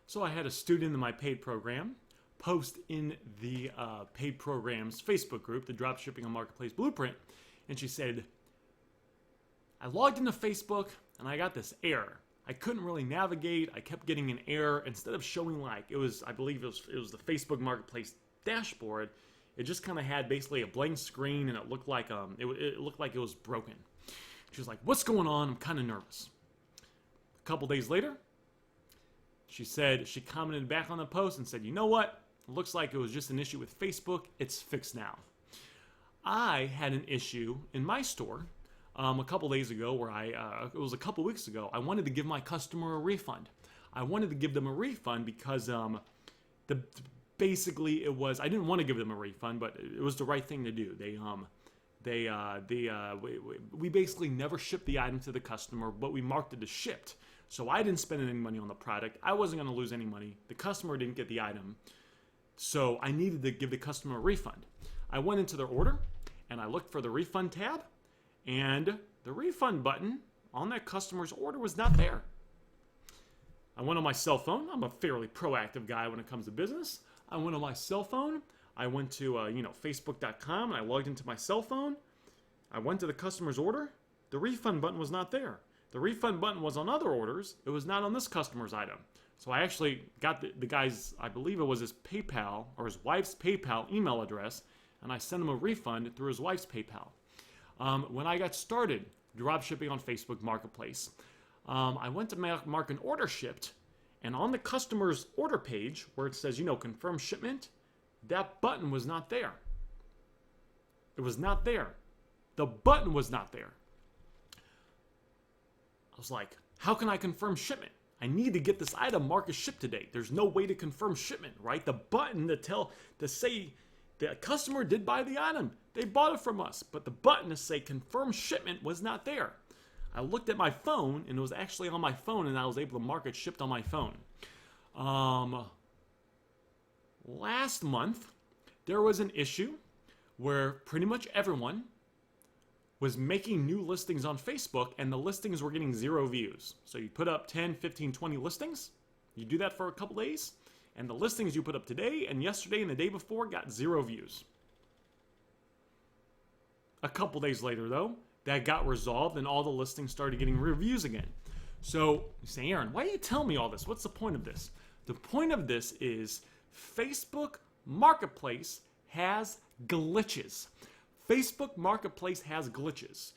So I had a student in my paid program post in the paid program's Facebook group, the Dropshipping on Marketplace Blueprint, and she said, I logged into Facebook and I got this error. I couldn't really navigate. I kept getting an error. Instead of showing like, I believe it was the Facebook Marketplace dashboard, it just kind of had basically a blank screen and it looked like it looked like it was broken. She was like, what's going on? I'm kind of nervous. A couple days later, she commented back on the post and said, you know what? It looks like it was just an issue with Facebook. It's fixed now. I had an issue in my store a couple days ago where it was a couple weeks ago. I wanted to give my customer a refund. I wanted to give them a refund because basically it was, I didn't want to give them a refund, but it was the right thing to do. We basically never shipped the item to the customer, but we marked it as shipped. So I didn't spend any money on the product. I wasn't going to lose any money. The customer didn't get the item. So I needed to give the customer a refund. I went into their order and I looked for the refund tab, and the refund button on that customer's order was not there. I went on my cell phone. I'm a fairly proactive guy when it comes to business. I went on my cell phone. I went to Facebook.com and I logged into my cell phone. I went to the customer's order. The refund button was not there. The refund button was on other orders. It was not on this customer's item. So I actually got the guy's, I believe it was his PayPal or his wife's PayPal email address, and I sent him a refund through his wife's PayPal. When I got started dropshipping on Facebook Marketplace, I went to mark an order shipped, and on the customer's order page where it says, confirm shipment, that button was not there. It was not there. The button was not there. I was like, how can I confirm shipment? I need to get this item marked as shipped today. There's no way to confirm shipment, right? The button to say the customer did buy the item. They bought it from us. But the button to say confirm shipment was not there. I looked at my phone, and it was actually on my phone, and I was able to mark it shipped on my phone. Last month, there was an issue where pretty much everyone was making new listings on Facebook, and the listings were getting 0 views. So you put up 10, 15, 20 listings. You do that for a couple days, and the listings you put up today and yesterday and the day before got 0 views. A couple days later, though, that got resolved, and all the listings started getting reviews again. So you say, Aaron, why do you tell me all this? What's the point of this? The point of this is Facebook Marketplace has glitches. Facebook Marketplace has glitches.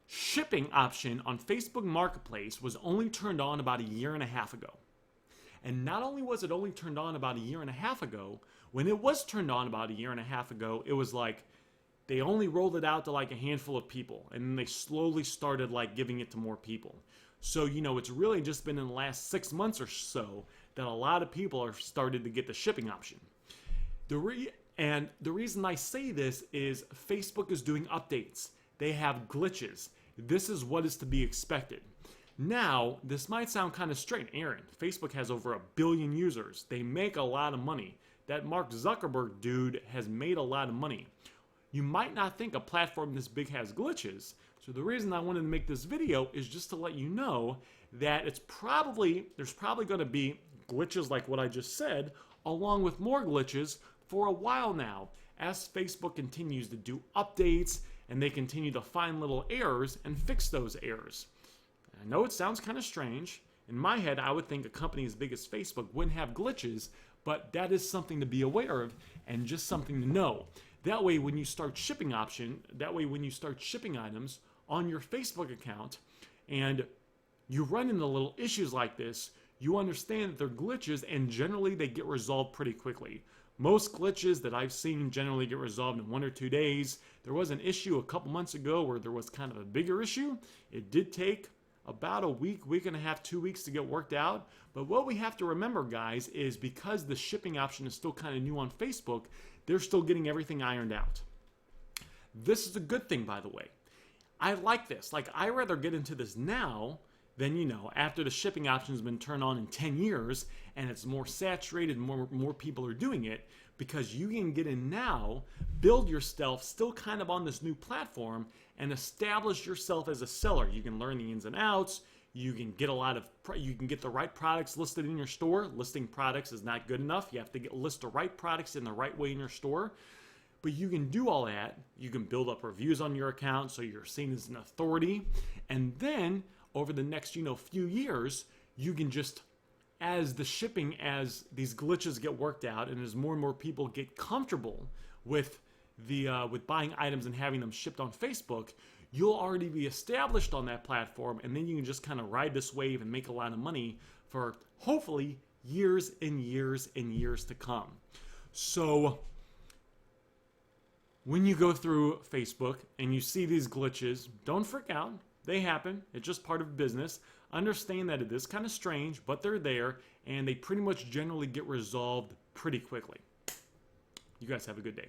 Shipping option on Facebook Marketplace was only turned on about 1.5 years ago. And not only was it only turned on about 1.5 years ago, when it was turned on about 1.5 years ago, it was like they only rolled it out to like a handful of people, and then they slowly started like giving it to more people. So, it's really just been in the last 6 months or so that a lot of people are started to get the shipping option. And the reason I say this is Facebook is doing updates. They have glitches. This is what is to be expected. Now, this might sound kind of strange. Aaron, Facebook has over 1 billion users. They make a lot of money. That Mark Zuckerberg dude has made a lot of money. You might not think a platform this big has glitches. So the reason I wanted to make this video is just to let you know that there's probably going to be glitches like what I just said, along with more glitches for a while now, as Facebook continues to do updates and they continue to find little errors and fix those errors. I know it sounds kind of strange. In my head, I would think a company as big as Facebook wouldn't have glitches, but that is something to be aware of and just something to know. That way, when you start shipping items on your Facebook account and you run into little issues like this, you understand that they're glitches, and generally they get resolved pretty quickly. Most glitches that I've seen generally get resolved in 1 or 2 days. There was an issue a couple months ago where there was kind of a bigger issue. It did take about a week and a half, 2 weeks to get worked out. But what we have to remember, guys, is because the shipping option is still kind of new on Facebook, they're still getting everything ironed out. This is a good thing, by the way. I like this. I rather get into this now than, after the shipping option has been turned on in 10 years and it's more saturated, more people are doing it, because you can get in now, build yourself still kind of on this new platform, and establish yourself as a seller. You can learn the ins and outs. You can get you can get the right products listed in your store. Listing products is not good enough. You have to list the right products in the right way in your store. But you can do all that. You can build up reviews on your account so you're seen as an authority. And then over the next, few years, you can just, as these glitches get worked out and as more and more people get comfortable with with buying items and having them shipped on Facebook, you'll already be established on that platform, and then you can just kind of ride this wave and make a lot of money for hopefully years and years and years to come. So when you go through Facebook and you see these glitches, don't freak out. They happen. It's just part of business. Understand that it is kind of strange, but they're there, and they pretty much generally get resolved pretty quickly. You guys have a good day.